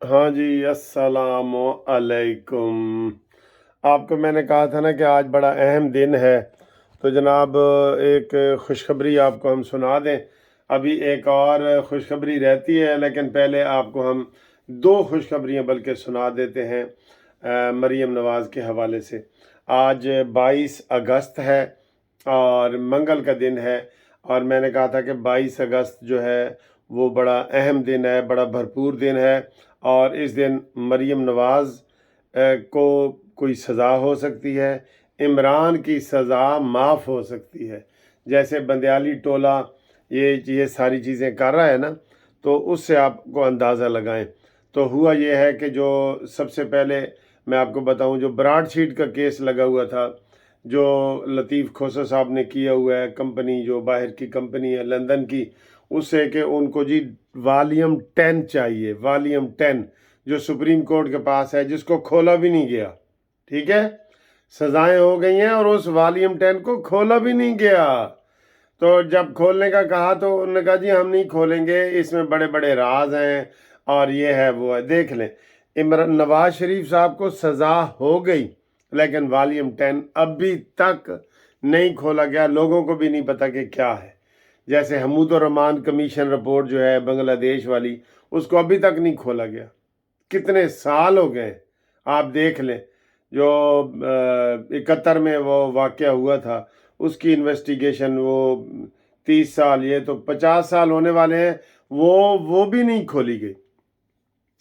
हाँ जी, अस्सलाम अलैकुम। आपको मैंने कहा था ना कि आज बड़ा अहम दिन है, तो जनाब एक खुशखबरी आपको हम सुना दें। अभी एक और खुशखबरी रहती है, लेकिन पहले आपको हम दो खुशखबरियाँ बल्कि सुना देते हैं मरीम नवाज़ के हवाले से। आज 22 अगस्त है और मंगल का दिन है, और मैंने कहा था कि 22 अगस्त जो है वो बड़ा अहम दिन है, बड़ा भरपूर दिन है, और इस दिन मरीम नवाज़ को कोई सज़ा हो सकती है, इमरान की सज़ा माफ़ हो सकती है। जैसे बंदियाली टोला ये सारी चीज़ें कर रहा है ना, तो उससे आपको अंदाज़ा लगाएं। तो हुआ ये है कि जो सबसे पहले मैं आपको बताऊं, जो ब्राड शीट का केस लगा हुआ था, जो लतीफ़ खोसा साहब ने किया हुआ है, कंपनी जो बाहर की कंपनी है लंदन की, उससे कि उनको जी वॉल्यूम 10 चाहिए, वॉल्यूम 10 जो सुप्रीम कोर्ट के पास है, जिसको खोला भी नहीं गया। ठीक है, सजाएं हो गई हैं और उस वॉल्यूम 10 को खोला भी नहीं गया। तो जब खोलने का कहा तो उन्होंने कहा जी हम नहीं खोलेंगे, इसमें बड़े बड़े राज हैं और ये है वो है। देख लें, इमरान नवाज शरीफ साहब को सज़ा हो गई, लेकिन वॉल्यूम 10 अभी तक नहीं खोला गया, लोगों को भी नहीं पता कि क्या है। जैसे हमूद रहमान कमीशन रिपोर्ट जो है बांग्लादेश वाली, उसको अभी तक नहीं खोला गया। कितने साल हो गए, आप देख लें। जो 71 में वो वाक़या हुआ था, उसकी इन्वेस्टिगेशन वो 30 साल, ये तो 50 साल होने वाले हैं, वो भी नहीं खोली गई।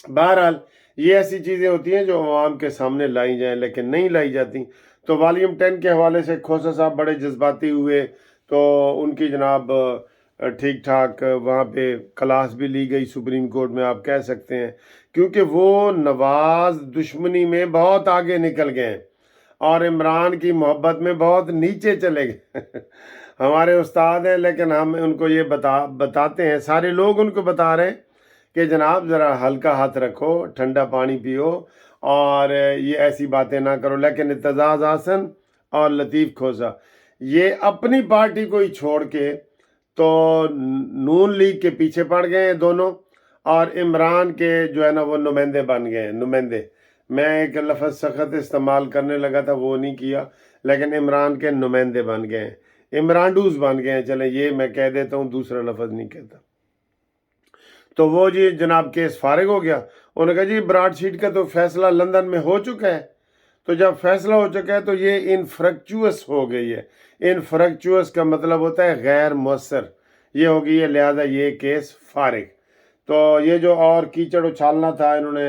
बहरहाल ये ऐसी चीज़ें होती हैं जो आवाम के सामने लाई जाएं, लेकिन नहीं लाई जाती। तो वॉल्यूम 10 के हवाले से खोसा साहब बड़े जज्बाती हुए, तो उनकी जनाब ठीक ठाक वहाँ पे क्लास भी ली गई सुप्रीम कोर्ट में, आप कह सकते हैं, क्योंकि वो नवाज दुश्मनी में बहुत आगे निकल गए हैं और इमरान की मोहब्बत में बहुत नीचे चले गए। हमारे उस्ताद हैं, लेकिन हम उनको ये बताते हैं, सारे लोग उनको बता रहे हैं कि जनाब ज़रा हल्का हाथ रखो, ठंडा पानी पियो और ये ऐसी बातें ना करो। लेकिन इत्तेजाज आसन और लतीफ़ खोसा ये अपनी पार्टी को ही छोड़ के तो नून लीग के पीछे पड़ गए हैं दोनों, और इमरान के जो है ना वो नुमाइंदे बन गए हैं, नुमाइंदे। मैं एक लफ्ज़ सख्त इस्तेमाल करने लगा था, वो नहीं किया, लेकिन इमरान के नुमाइंदे बन गए हैं, इमरानडूस बन गए हैं। चले ये मैं कह देता हूँ, दूसरा लफ्ज़ नहीं कहता। तो वो जी जनाब केस फारिग हो गया। उन्होंने कहा जी ब्राड शीट का तो फैसला लंदन में हो चुका है। तो जब फैसला हो चुका है तो ये इनफ्रक्चुअस हो गई है। इनफ्रक्चुअस का मतलब होता है गैर मौसर, ये हो गई है, लिहाजा ये केस फारिग। तो ये जो और कीचड़ उछालना था इन्होंने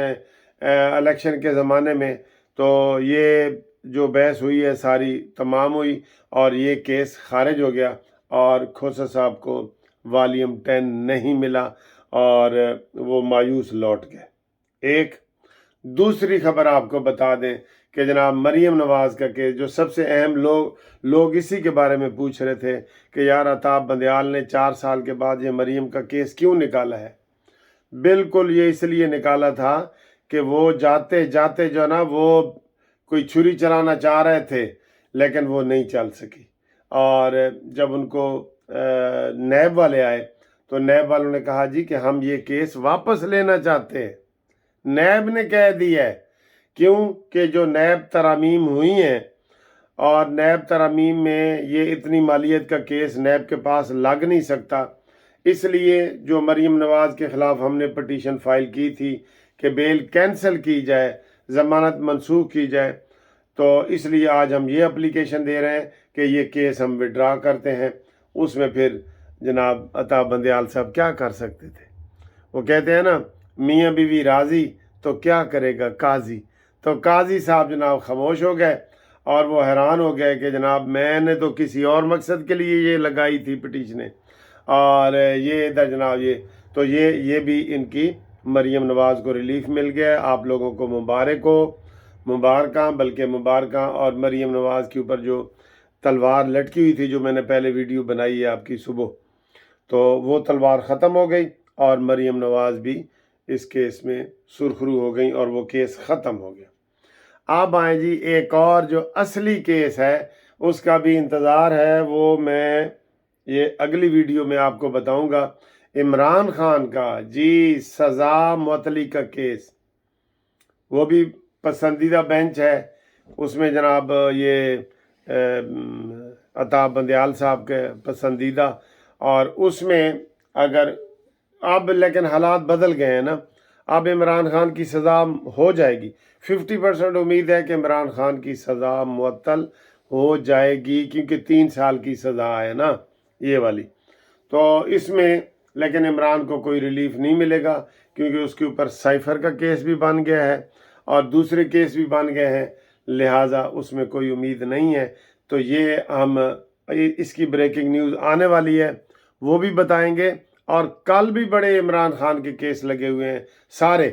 इलेक्शन के ज़माने में, तो ये जो बहस हुई है सारी तमाम हुई और ये केस खारिज हो गया, और खोसा साहब को वॉल्यूम 10 नहीं मिला और वो मायूस लौट गए। एक दूसरी खबर आपको बता दें कि जनाब मरीम नवाज़ का केस, जो सबसे अहम लोग इसी के बारे में पूछ रहे थे कि यार अताब बंदयाल ने 4 साल के बाद ये मरीम का केस क्यों निकाला है। बिल्कुल ये इसलिए निकाला था कि वो जाते जाते जो ना वो कोई छुरी चलाना चाह रहे थे, लेकिन वो नहीं चल सकी। और जब उनको नैब वाले आए तो नैब वालों ने कहा जी कि हम ये केस वापस लेना चाहते हैं। नैब ने कह दिया है, क्यों कि जो नैब तरामीम हुई हैं, और नैब तरामीम में ये इतनी मालियत का केस नैब के पास लग नहीं सकता, इसलिए जो मरीम नवाज़ के ख़िलाफ़ हमने पटिशन फ़ाइल की थी कि बेल कैंसिल की जाए, ज़मानत मनसूख की जाए, तो इसलिए आज हम ये एप्लीकेशन दे रहे हैं कि ये केस हम विड्रा करते हैं। उसमें फिर जनाब अताब बंदयाल साहब क्या कर सकते थे। वो कहते हैं ना, मियाँ बीवी राज़ी तो क्या करेगा काजी। तो काजी साहब जनाब खामोश हो गए और वो हैरान हो गए कि जनाब मैंने तो किसी और मकसद के लिए ये लगाई थी पटिशनें, और ये इधर जनाब ये भी इनकी मरीम नवाज़ को रिलीफ मिल गया। आप लोगों को मुबारक। और मरीम नवाज़ के ऊपर जो तलवार लटकी हुई थी, जो मैंने पहले वीडियो बनाई है आपकी सुबह, तो वो तलवार ख़त्म हो गई और मरीम नवाज़ भी इस केस में सुरखरू हो गई और वो केस ख़त्म हो गया। अब आए जी एक और जो असली केस है, उसका भी इंतज़ार है, वो मैं ये अगली वीडियो में आपको बताऊंगा। इमरान खान का जी सज़ा मुअत्तली का केस, وہ بھی پسندیدہ بینچ ہے، اس میں جناب یہ عطا بندیال صاحب کے پسندیدہ، اور اس میں اگر اب لیکن حالات بدل گئے ہیں نا، اب عمران خان کی سزا ہو جائے گی، 50% امید ہے کہ عمران خان کی سزا معطل ہو جائے گی، کیونکہ 3 سال کی سزا ہے نا یہ والی، تو اس میں لیکن عمران کو کوئی ریلیف نہیں ملے گا، کیونکہ اس کے اوپر سائفر کا کیس بھی بن گیا ہے اور دوسرے کیس بھی بن گئے ہیں، لہٰذا اس میں کوئی امید نہیں ہے۔ تو یہ ہم اس کی بریکنگ نیوز آنے والی ہے، وہ بھی بتائیں گے، اور کل بھی بڑے عمران خان کے کیس لگے ہوئے ہیں سارے،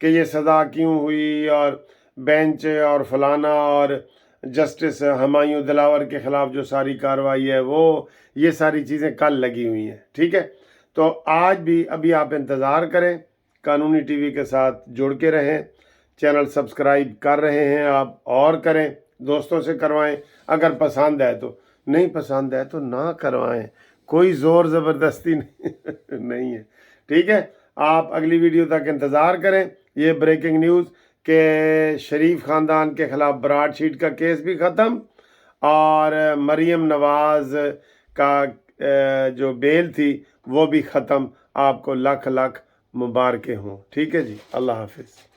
کہ یہ سزا کیوں ہوئی، اور بینچ اور فلانا، اور جسٹس ہمایوں دلاور کے خلاف جو ساری کارروائی ہے وہ، یہ ساری چیزیں کل لگی ہوئی ہیں، ٹھیک ہے۔ تو آج بھی ابھی آپ انتظار کریں، قانونی ٹی وی کے ساتھ جڑ کے رہیں، چینل سبسکرائب کر رہے ہیں آپ اور کریں، دوستوں سے کروائیں، اگر پسند ہے تو، نہیں پسند ہے تو نہ کروائیں، کوئی زور زبردستی نہیں ہے، ٹھیک ہے۔ آپ اگلی ویڈیو تک انتظار کریں۔ یہ بریکنگ نیوز کہ شریف خاندان کے خلاف براڈ شیٹ کا کیس بھی ختم، اور مریم نواز کا جو بیل تھی وہ بھی ختم، آپ کو لاکھ لاکھ مبارکیں ہوں، ٹھیک ہے جی، اللہ حافظ۔